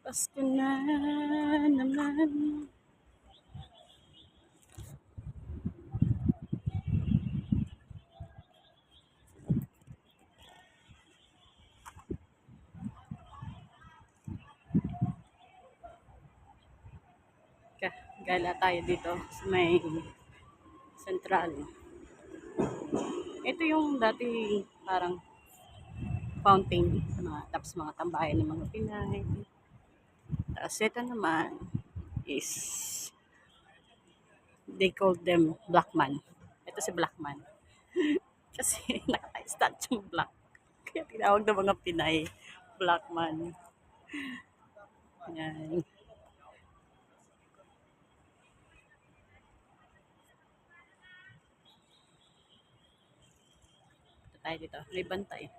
Pasko na naman. Gala tayo dito sa may Central. Ito yung dati parang fountain, tapos mga tambayan ng mga Pinay. Tapos ito naman is, they call them Blackman. Ito si Blackman. Kasi naka-statue black. Kaya tinawag ng mga Pinay, Blackman. Yan. Ito tayo dito. May bantay.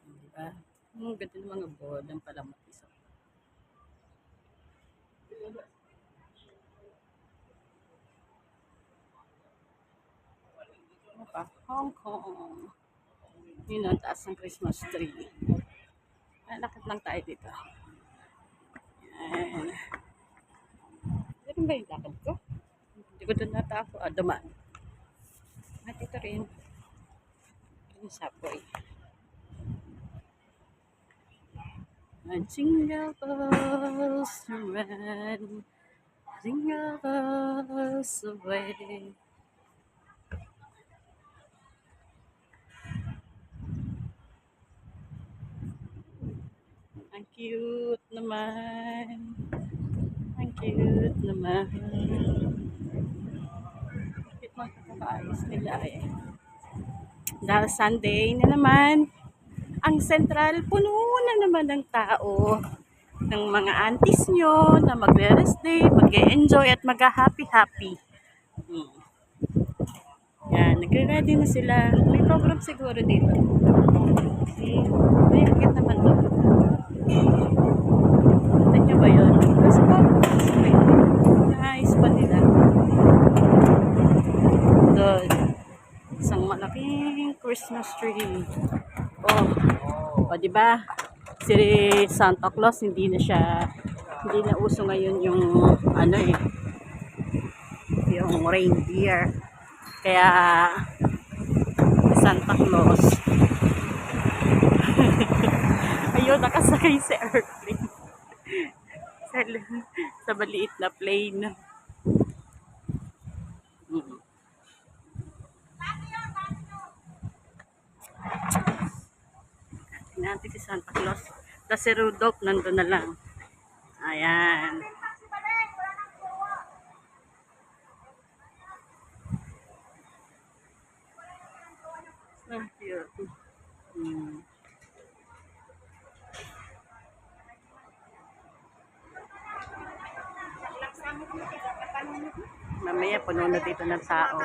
Diba? Ang ganda ng mga board ng palamutis. Ano pa? Hong Kong. Yun ang taas ng Christmas tree. Lakad lang tayo dito. Yan. Ito ba yung lakad ko? Hindi ko doon nata ako. Dumaan. At ito rin. Ito yung subway. Jingle bells ring, jingle bells away. Ang cute naman. Ang cute naman. Bakit makakakaayos nila eh. Dahil Sunday na naman, ang Central puno na naman ng tao. Ng mga aunties nyo na magre-rest day, mag-enjoy at mag-happy-happy. Yan, nagre-ready na sila. May program siguro dito. Okay. May hagit naman doon. Kita nyo ba yun? Kasi nice pa nila. Doon. Isang malaking Christmas tree. Oh, diba? Si Santa Claus, hindi na uso ngayon yung yung reindeer. Kaya Santa Claus ayun, nakasakay sa airplane sa maliit na plane. Natin si Santa Claus. Tapos si Rudolph nandun na lang. Ayan. Cute. Mamaya puno na dito ng tao.